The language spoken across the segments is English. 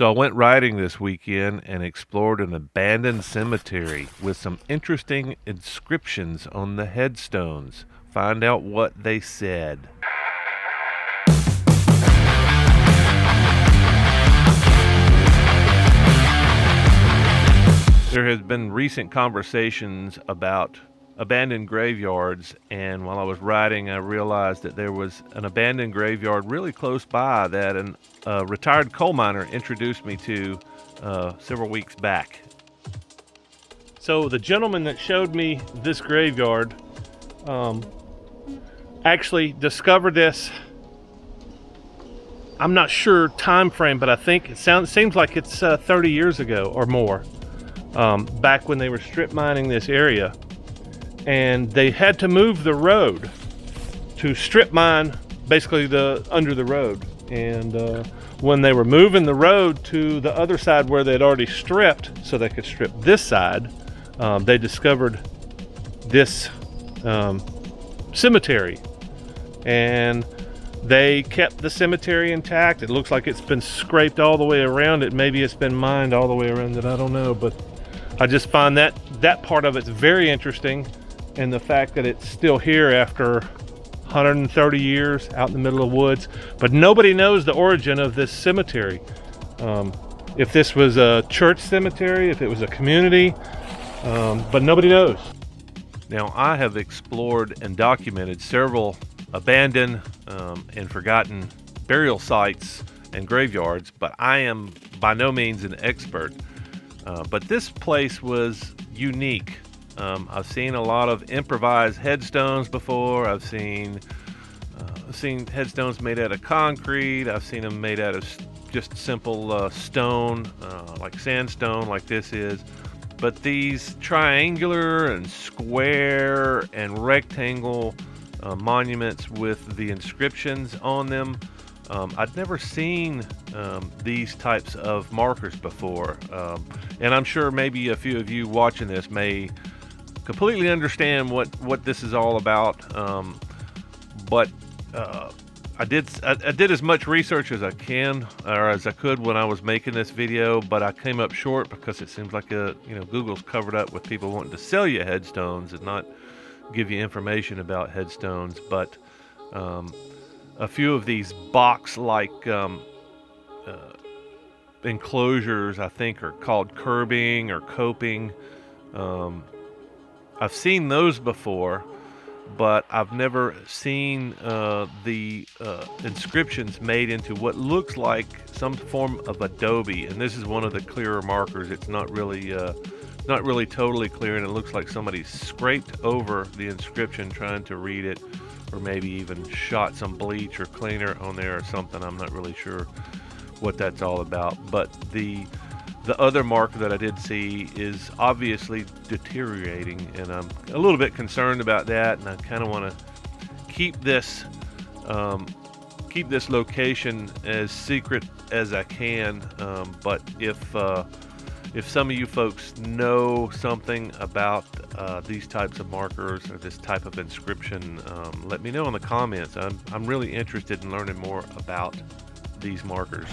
So I went riding this weekend and explored an abandoned cemetery with some interesting inscriptions on the headstones. Find out what they said. There has been recent conversations about abandoned graveyards, and while I was riding I realized that there was an abandoned graveyard really close by that a retired coal miner introduced me to several weeks back. So the gentleman that showed me this graveyard actually discovered this. I'm not sure time frame, but I think it seems like it's 30 years ago or more, back when they were strip mining this area. And they had to move the road to strip mine basically under the road. And when they were moving the road to the other side where they'd already stripped so they could strip this side, they discovered this cemetery. And they kept the cemetery intact. It looks like it's been scraped all the way around it. Maybe it's been mined all the way around it, I don't know. But I just find that part of it's very interesting. And the fact that it's still here after 130 years out in the middle of woods, but nobody knows the origin of this cemetery. If this was a church cemetery, if it was a community, but nobody knows. Now, I have explored and documented several abandoned and forgotten burial sites and graveyards, but I am by no means an expert. But this place was unique. I've seen a lot of improvised headstones before. I've seen headstones made out of concrete. I've seen them made out of just simple stone, like sandstone, like this is. But these triangular and square and rectangle monuments with the inscriptions on them, I'd never seen these types of markers before. And I'm sure maybe a few of you watching this may completely understand what this is all about, but I did as much research as I can or as I could when I was making this video, but I came up short because it seems like Google's covered up with people wanting to sell you headstones and not give you information about headstones. But a few of these box-like enclosures, I think, are called curbing or coping. I've seen those before, but I've never seen the inscriptions made into what looks like some form of adobe. And this is one of the clearer markers. It's not really totally clear, and it looks like somebody scraped over the inscription trying to read it, or maybe even shot some bleach or cleaner on there or something. I'm not really sure what that's all about. But the other marker that I did see is obviously deteriorating, and I'm a little bit concerned about that, and I kind of want to keep this location as secret as I can. But if some of you folks know something about these types of markers or this type of inscription, let me know in the comments. I'm really interested in learning more about these markers.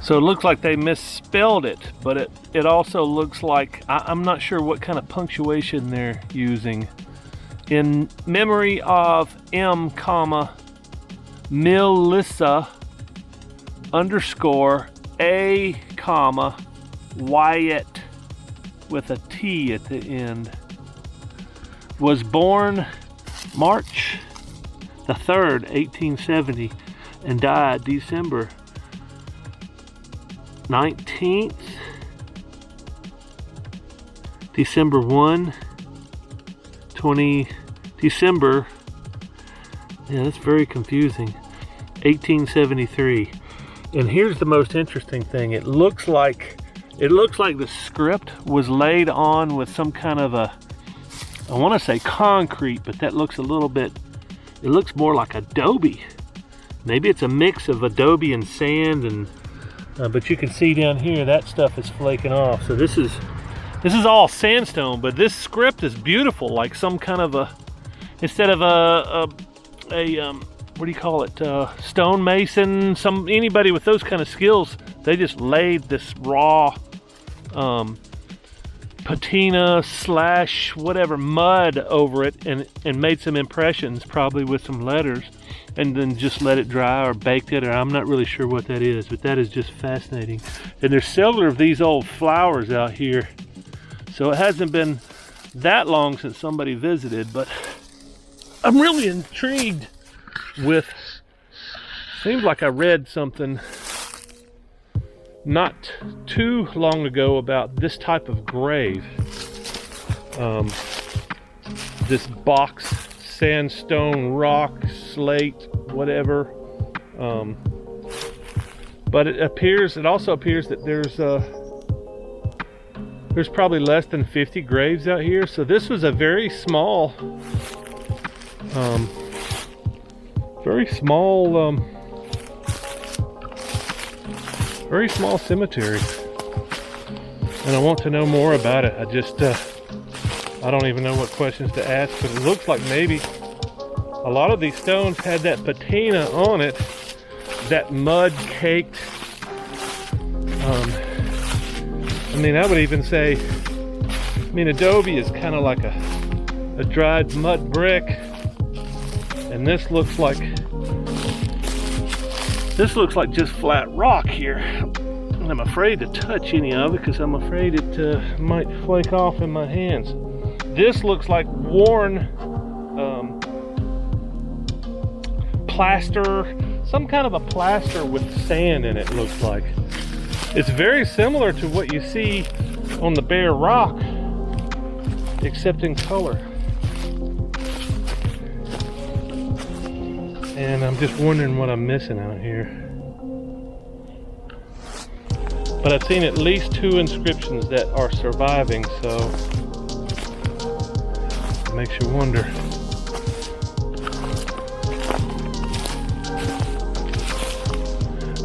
So it looks like they misspelled it, but it also looks like, I'm not sure what kind of punctuation they're using. In memory of M, Melissa _A, Wyatt with a T at the end. Was born March the 3rd, 1870, and died December 19th, December 1, 20, December, yeah, that's very confusing, 1873. And here's the most interesting thing. It looks like the script was laid on with some kind of I want to say concrete, but that looks a little bit, it looks more like adobe. Maybe it's a mix of adobe and sand, and but you can see down here that stuff is flaking off. So this is all sandstone, but this script is beautiful, like some kind of instead of what do you call it, stonemason, anybody with those kind of skills, They just laid this raw patina slash whatever mud over it and made some impressions, probably with some letters, and then just let it dry or baked it, or I'm not really sure what that is, but that is just fascinating. And there's several of these old flowers out here, so it hasn't been that long since somebody visited, but I'm really intrigued with, seems like I read something not too long ago about this type of grave. This box, sandstone, rock, slate, whatever. But it also appears that there's probably less than 50 graves out here. So this was a very small cemetery, and I want to know more about it. I don't even know what questions to ask, but it looks like maybe a lot of these stones had that patina on it, that mud caked. I mean, I would even say, adobe is kind of like a dried mud brick, and this looks like just flat rock here. And I'm afraid to touch any of it because I'm afraid it might flake off in my hands. This looks like worn plaster, some kind of a plaster with sand in it, looks like. It's very similar to what you see on the bare rock, except in color. And I'm just wondering what I'm missing out here. But I've seen at least 2 inscriptions that are surviving, so it makes you wonder.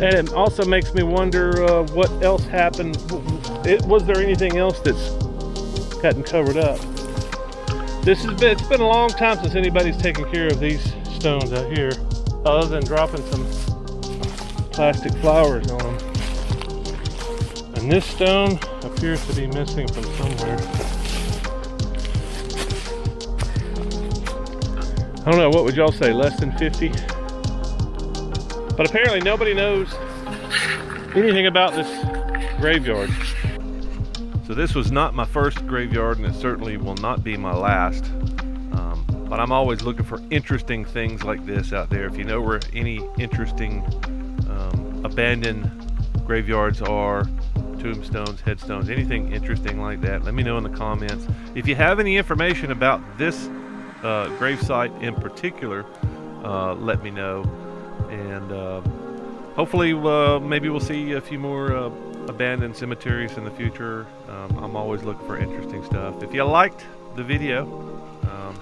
And it also makes me wonder what else happened. Was there anything else that's gotten covered up? It's been a long time since anybody's taken care of these stones out here, other than dropping some plastic flowers on them. And this stone appears to be missing from somewhere. I don't know, what would y'all say, less than 50? But apparently nobody knows anything about this graveyard. So this was not my first graveyard, and it certainly will not be my last. But I'm always looking for interesting things like this out there. If you know where any interesting abandoned graveyards are, tombstones, headstones, anything interesting like that, let me know in the comments. If you have any information about this gravesite in particular, let me know. And hopefully maybe we'll see a few more abandoned cemeteries in the future. I'm always looking for interesting stuff. If you liked the video,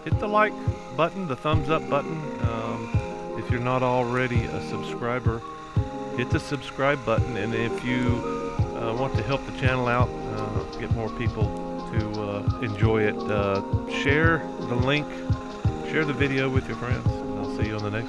hit the like button, the thumbs up button. If you're not already a subscriber, hit the subscribe button. And if you want to help the channel out, get more people to enjoy it, share the link, share the video with your friends, and I'll see you on the next